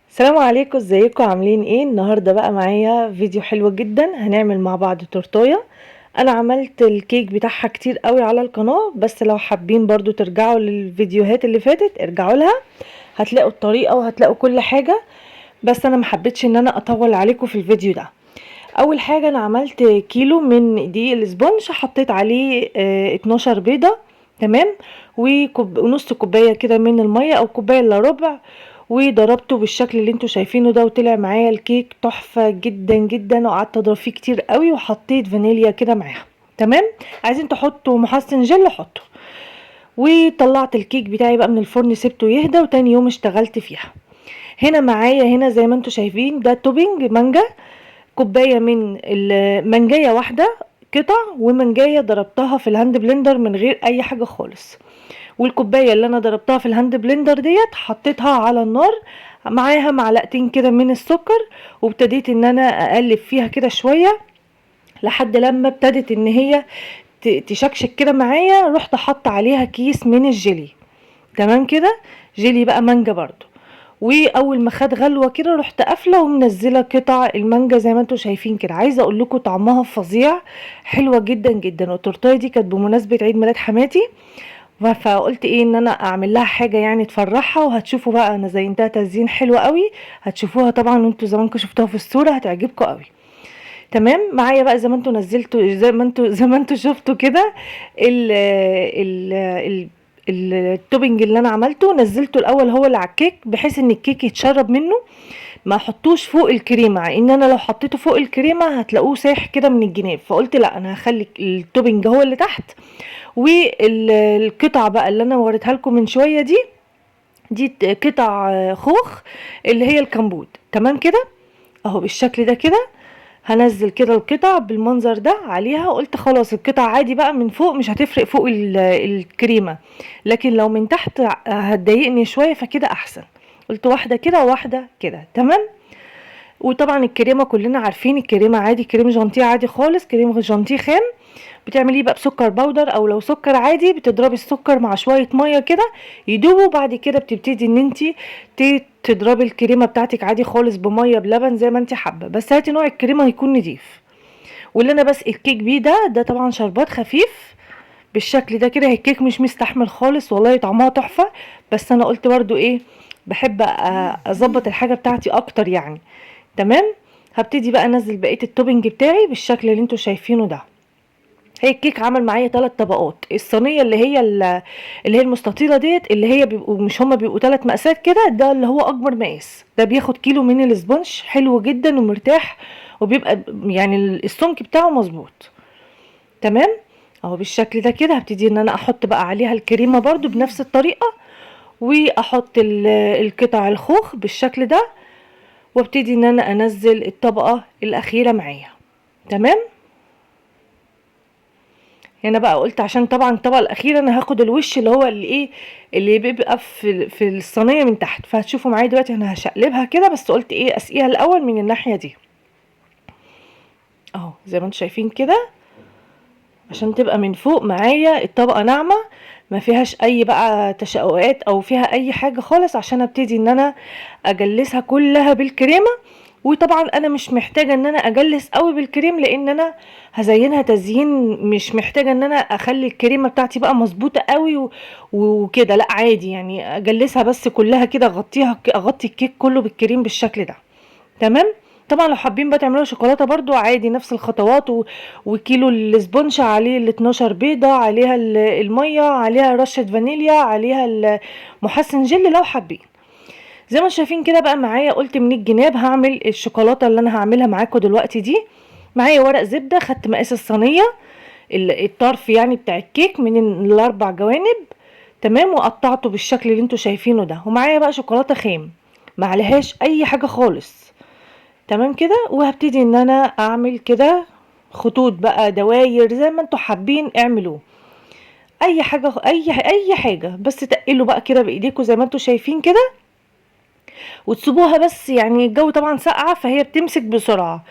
السلام عليكم، ازيكم؟ عاملين ايه؟ النهارده بقى معايا فيديو حلو جدا. هنعمل مع بعض تورتايه. انا عملت الكيك بتاعها كتير قوي على القناه، بس لو حابين برضو ترجعوا للفيديوهات اللي فاتت ارجعوا لها، هتلاقوا الطريقه وهتلاقوا كل حاجه. بس انا محبتش ان انا اطول عليكم في الفيديو ده. اول حاجه انا عملت كيلو من دقيق الاسبونج، حطيت عليه 12 بيضه. تمام. ونص كوبايه كده من الميه او كوبايه الا ربع، وضربته بالشكل اللي انتوا شايفينه ده، وطلع معايا الكيك تحفه جدا جدا. وقعدت اضرب فيه كتير قوي، وحطيت فانيليا كده معاها. تمام. عايزين تحطوا محسن جل حطوا. وطلعت الكيك بتاعي بقى من الفرن، سبته يهدى، وتاني يوم اشتغلت فيها. هنا معايا هنا زي ما انتوا شايفين ده توبينج مانجا. كوبايه من المانجايه واحده قطع، ومانجايه ضربتها في الهاند بلندر من غير اي حاجه خالص. والكوبايه اللي انا ضربتها في الهاند بلندر ديت حطيتها على النار، معاها معلقتين كده من السكر. وابتديت ان انا اقلب فيها كده شويه لحد لما ابتدت ان هي تشكشك كده معايا. رحت حاطه عليها كيس من الجيلي. تمام كده. جيلي بقى مانجا برضو. واول ما خد غلوه كده رحت قافله ومنزله قطع المانجا زي ما انتم شايفين كده. عايزه اقول لكم طعمها فظيع، حلوه جدا جدا. والتورتايه دي كانت بمناسبه عيد ميلاد حماتي، فقلت ايه ان انا اعمل لها حاجه يعني تفرحها. وهتشوفوا بقى انا زينتها تزيين حلو قوي. هتشوفوها طبعا، وانتوا زمانكم شفتوها في الصوره، هتعجبكم قوي. تمام. معايا بقى زي ما انتوا نزلتوا، زي ما انتوا شفتوا كده ال ال التوبنج اللي انا عملته، نزلته الاول هو اللي على الكيك بحيث ان الكيك يتشرب منه. ما احطوش فوق الكريمه، ان انا لو حطيته فوق الكريمه هتلاقوه سايح كده من الجناب. فقلت لا، انا هخلي التوبنج هو اللي تحت. والقطع بقى اللي انا وريتها لكم من شويه دي قطع خوخ، اللي هي الكمبود. تمام كده. اهو بالشكل ده كده. هنزل كده القطع بالمنظر ده عليها. قلت خلاص القطع عادي بقى من فوق مش هتفرق فوق الكريمة، لكن لو من تحت هتضايقني شوية، فكده احسن. قلت واحدة كده وواحدة كده. تمام. وطبعا الكريمة كلنا عارفين الكريمة عادي، كريم جانتيه عادي خالص، كريم جانتيه خام. بتعمليه بقى بسكر بودر، او لو سكر عادي بتضربي السكر مع شويه ميه كده يدوبوا. بعد كده بتبتدي ان انت تضربي الكريمه بتاعتك عادي خالص بميه بلبن زي ما انت حابه، بس هاتي نوع الكريمه يكون نضيف. واللي انا بسقي الكيك بيه ده طبعا شربات خفيف بالشكل ده كده. الكيك مش مستحمل خالص والله، طعمها تحفه. بس انا قلت برضو ايه، بحب اظبط الحاجه بتاعتي اكتر يعني. تمام. هبتدي بقى انزل بقيه التوبنج بتاعي بالشكل اللي انتوا شايفينه ده. هي الكيك عمل معايا 3 طبقات. الصينيه اللي هي المستطيله ديت، اللي هي بيبقوا مش هما بيبقوا 3 مقاسات كده، ده اللي هو اكبر مقاس، ده بياخد كيلو من الاسبونج، حلو جدا ومرتاح. وبيبقى يعني السمك بتاعه مظبوط. تمام. اهو بالشكل ده كده. هبتدي ان انا احط بقى عليها الكريمه برضو بنفس الطريقه، واحط القطع الخوخ بالشكل ده، وابتدي ان انا انزل الطبقه الاخيره معايا. تمام. هنا بقى قلت عشان طبعا الطبقه الاخيره انا هاخد الوش اللي هو اللي ايه، اللي بيبقى في الصينيه من تحت. فهتشوفوا معايا دلوقتي انا هشقلبها كده، بس قلت ايه اسقيها الاول من الناحيه دي. اهو زي ما انتم شايفين كده، عشان تبقى من فوق معايا الطبقه ناعمه، ما فيهاش اي بقى تشققات او فيها اي حاجه خالص، عشان ابتدي ان انا اجلسها كلها بالكريمه. وطبعا انا مش محتاجه ان انا اجلس قوي بالكريم، لان انا هزينها تزيين، مش محتاجه ان انا اخلي الكريمه بتاعتي بقى مظبوطه قوي وكده. لا عادي يعني اجلسها بس كلها كده، اغطي الكيك كله بالكريم بالشكل ده. تمام. طبعا لو حابين بقى تعملوا شوكولاته برضو عادي نفس الخطوات وكيلو الاسبونج عليه ال 12 بيضه، عليها الميه، عليها رشه فانيليا، عليها محسن جل لو حابين. زي ما انتم شايفين كده بقى معايا. قلت من الجناب هعمل الشوكولاته اللي انا هعملها معاكم دلوقتي دي. معايا ورق زبده، خدت مقاس الصينيه، الطرف يعني بتاع الكيك من الاربع جوانب. تمام. وقطعته بالشكل اللي انتوا شايفينه ده. ومعايا بقى شوكولاته خام ما عليهاش اي حاجه خالص. تمام كده. وهبتدي ان انا اعمل كده خطوط بقى، دواير، زي ما انتوا حابين اعملوه. اي حاجه، اي حاجه، بس تقلوا بقى كده بايديكم زي ما انتوا شايفين كده، وتسيبوها. بس يعني الجو طبعا ساقعه فهي بتمسك بسرعه،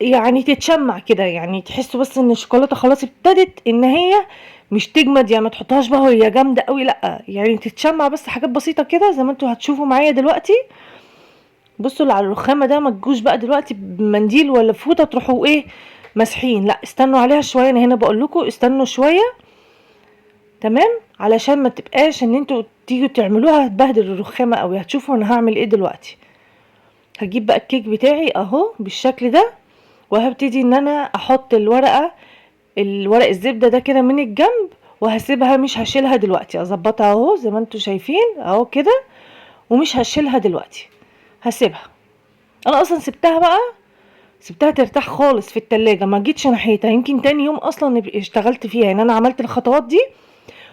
يعني تتشمع كده، يعني تحسوا بس ان الشوكولاته خلاص ابتدت ان هي مش تجمد. يعني ما تحطهاش بقى وهي جامده قوي، لا يعني تتشمع بس حاجات بسيطه كده زي ما انتوا هتشوفوا معايا دلوقتي. بصوا اللي على الرخامه ده ما تجوش بقى دلوقتي بمنديل ولا فوطه تروحوا ايه مسحين، لا استنوا عليها شويه، انا هنا بقول لكم استنوا شويه. تمام، علشان ما تبقاش ان انتوا تيجوا تعملوها هتبهدل الرخامه قوي. هتشوفوا انا هعمل ايه دلوقتي. هجيب بقى الكيك بتاعي اهو بالشكل ده، وهبتدي ان انا احط الورق الزبده ده كده من الجنب، وهسيبها مش هشيلها دلوقتي، اظبطها اهو زي ما انتوا شايفين اهو كده، ومش هشيلها دلوقتي، هسيبها. انا اصلا سبتها ترتاح خالص في التلاجة، ما جيتش ناحيتها. يمكن تاني يوم اصلا اشتغلت فيها، يعني انا عملت الخطوات دي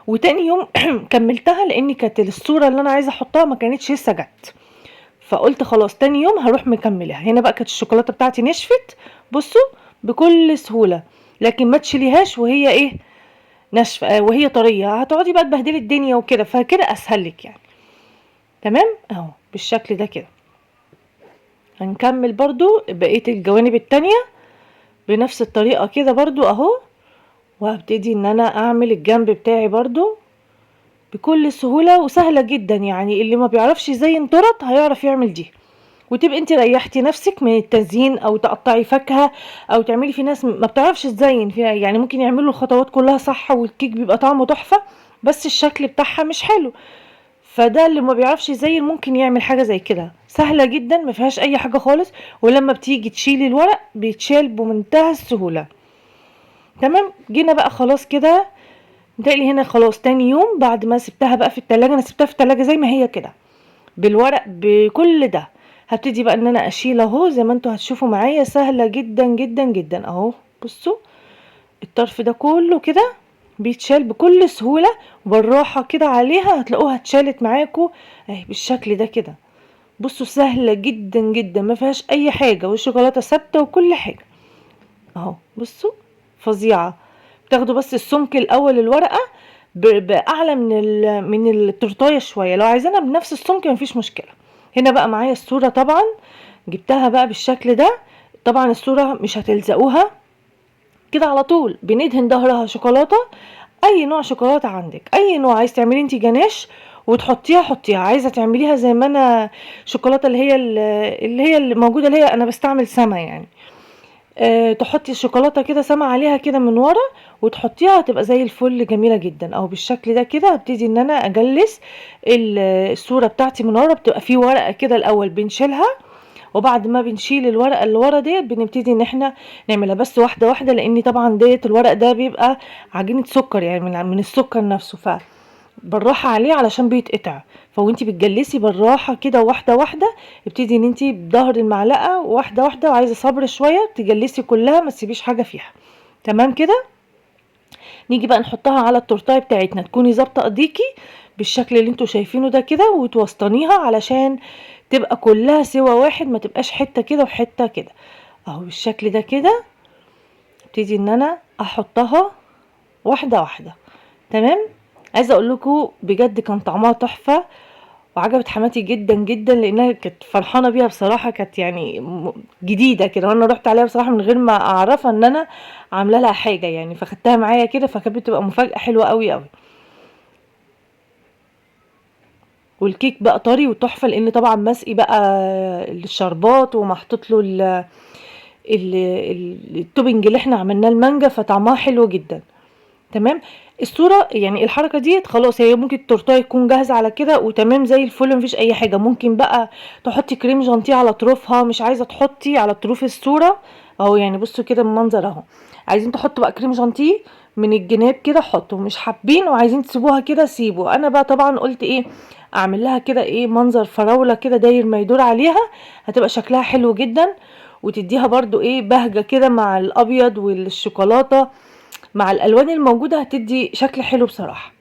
وتاني يوم كملتها، لان كانت الصورة اللي انا عايزة احطها ما كانتش لسه جت، فقلت خلاص تاني يوم هروح مكملها. هنا بقى كانت الشوكولاتة بتاعتي نشفت، بصوا بكل سهولة، لكن ما تشيليهاش وهي ايه ناشفة وهي طرية، هتقعدي بقى تبهدلي الدنيا وكده، فكده اسهل لك يعني. تمام اهو بالشكل ده كده. هنكمل برضو بقية الجوانب التانية بنفس الطريقة كده برضو اهو، وهبتدي ان انا اعمل الجنب بتاعي برضو بكل سهولة وسهلة جدا. يعني اللي ما بيعرفش يزين تورت هيعرف يعمل دي، وتبقى انت ريحتي نفسك من التزيين، او تقطعي فاكهة، او تعملي. في ناس ما بتعرفش تزين فيها، يعني ممكن يعملوا الخطوات كلها صح والكيك بيبقى طعمه تحفة بس الشكل بتاعها مش حلو. فده اللي ما بيعرفش يزين ممكن يعمل حاجة زي كده سهلة جدا، ما فيهاش اي حاجة خالص، ولما بتيجي تشيلي الورق بيتشال بمنتهى السهولة. تمام، جينا بقى خلاص كده. متهيألي هنا خلاص تاني يوم بعد ما سبتها بقى في التلاجة، انا سبتها في التلاجة زي ما هي كده بالورق بكل ده. هبتدي بقى ان انا اشيل اهو زي ما انتوا هتشوفوا معايا، سهلة جدا جدا جدا اهو. بصوا الطرف ده كله كده بيتشال بكل سهولة، وبالراحة كده عليها هتلاقوها اتشالت معاكم اهي بالشكل ده كده. بصوا سهلة جدا جدا ما فيهاش اي حاجة، والشوكولاتة ثابتة وكل حاجة اهو. بصوا فظيعة. بتاخدوا بس السمك الاول الورقة باعلى من التورتايه شويه، لو عايزينها بنفس السمك مفيش مشكله. هنا بقى معايا الصوره طبعا جبتها بقى بالشكل ده. طبعا الصوره مش هتلزقوها كده على طول، بندهن ظهرها شوكولاته، اي نوع شوكولاته عندك، اي نوع عايز تعملي انت جناش وتحطيها حطيها، عايزه تعمليها زي ما انا شوكولاته اللي موجوده اللي هي انا بستعمل سما يعني. تحطي الشوكولاته كده سما عليها كده من ورا وتحطيها، هتبقى زي الفل جميله جدا. او بالشكل ده كده هبتدي ان انا اجلس الصوره بتاعتي من ورا، بتبقى فيه ورقه كده الاول بنشيلها، وبعد ما بنشيل الورقه اللي ورا ديت بنبتدي ان احنا نعملها بس واحده واحده، لان طبعا ديت الورق ده بيبقى عجينه سكر يعني من السكر نفسه، بالراحه عليه علشان بيتقطع. فوانتي بتجلسي بالراحه كده واحده واحده، ابتدي ان انتي بظهر المعلقه واحده واحده، وعايزه صبر شويه تجلسي كلها ما تسيبيش حاجه فيها. تمام كده. نيجي بقى نحطها على التورتايه بتاعتنا، تكوني ظابطه ايديكي بالشكل اللي انتوا شايفينه ده كده، وتوسطنيها علشان تبقى كلها سوا واحد، ما تبقاش حته كده وحته كده اهو بالشكل ده كده. ابتدي ان انا احطها واحده واحده. تمام. عايزه اقول لكم بجد كان طعمها تحفه، وعجبت حماتي جدا جدا لانها كانت فرحانه بيها بصراحه، كانت يعني جديده كده، وانا رحت عليها بصراحه من غير ما اعرفها ان انا عامله لها حاجه يعني، فخدتها معايا كده، فكانت بتبقى مفاجاه حلوه قوي قوي. والكيك بقى طري وتحفه، لان طبعا مسقي بقى الشربات ومحطوط له التوبنج اللي احنا عملناه المانجا، فطعمها حلو جدا. تمام. الصورة يعني الحركة دي خلاص هي ممكن التورتايه تكون جاهزة على كده وتمام زي الفل مفيش اي حاجة. ممكن بقى تحطي كريم جانتيه على طروفها، مش عايزة تحطي على طروف الصورة اهو، يعني بصوا كده المنظر اهو. عايزين تحطوا بقى كريم جانتيه من الجناب كده حطوا، مش حابين وعايزين تسيبوها كده سيبوا. انا بقى طبعا قلت ايه اعمل لها كده ايه منظر فراولة كده داير ما يدور عليها، هتبقى شكلها حلو جدا، وتديها برضو ايه بهجة كده مع الابيض والشوكولاتة مع الالوان الموجوده، هتدي شكل حلو بصراحه.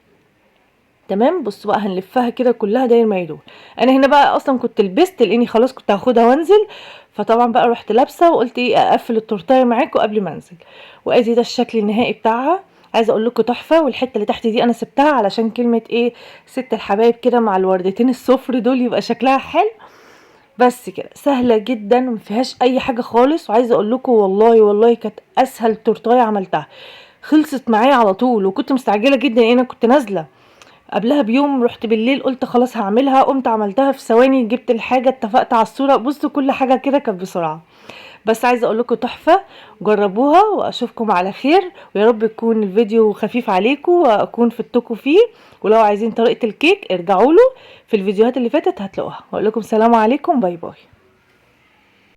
تمام. بصوا بقى هنلفها كده كلها داير ما يدور. انا هنا بقى اصلا كنت لبست لاني خلاص كنت هاخدها وانزل، فطبعا بقى رحت لابسه وقلت ايه اقفل التورتايه معاكم قبل ما انزل. وادي ده الشكل النهائي بتاعها. عايزه اقول لكم تحفه. والحته اللي تحت دي انا سبتها علشان كلمه ايه ست الحبايب كده مع الوردتين الصفر دول يبقى شكلها حلو. بس كده سهله جدا ومفيهاش اي حاجه خالص. وعايزه اقول لكم والله والله كانت اسهل تورتايه عملتها، خلصت معايا على طول، وكنت مستعجله جدا لان انا كنت نازله قبلها بيوم رحت بالليل قلت خلاص هعملها، قمت عملتها في ثواني، جبت الحاجة اتفقت على الصورة، بصوا كل حاجة كده كانت بسرعة. بس عايزة اقول لكم تحفة، جربوها واشوفكم على خير، ويا رب يكون الفيديو خفيف عليكم واكون فدتكم فيه. ولو عايزين طريقة الكيك ارجعوا له في الفيديوهات اللي فاتت هتلاقوها. واقول لكم سلام عليكم، باي باي.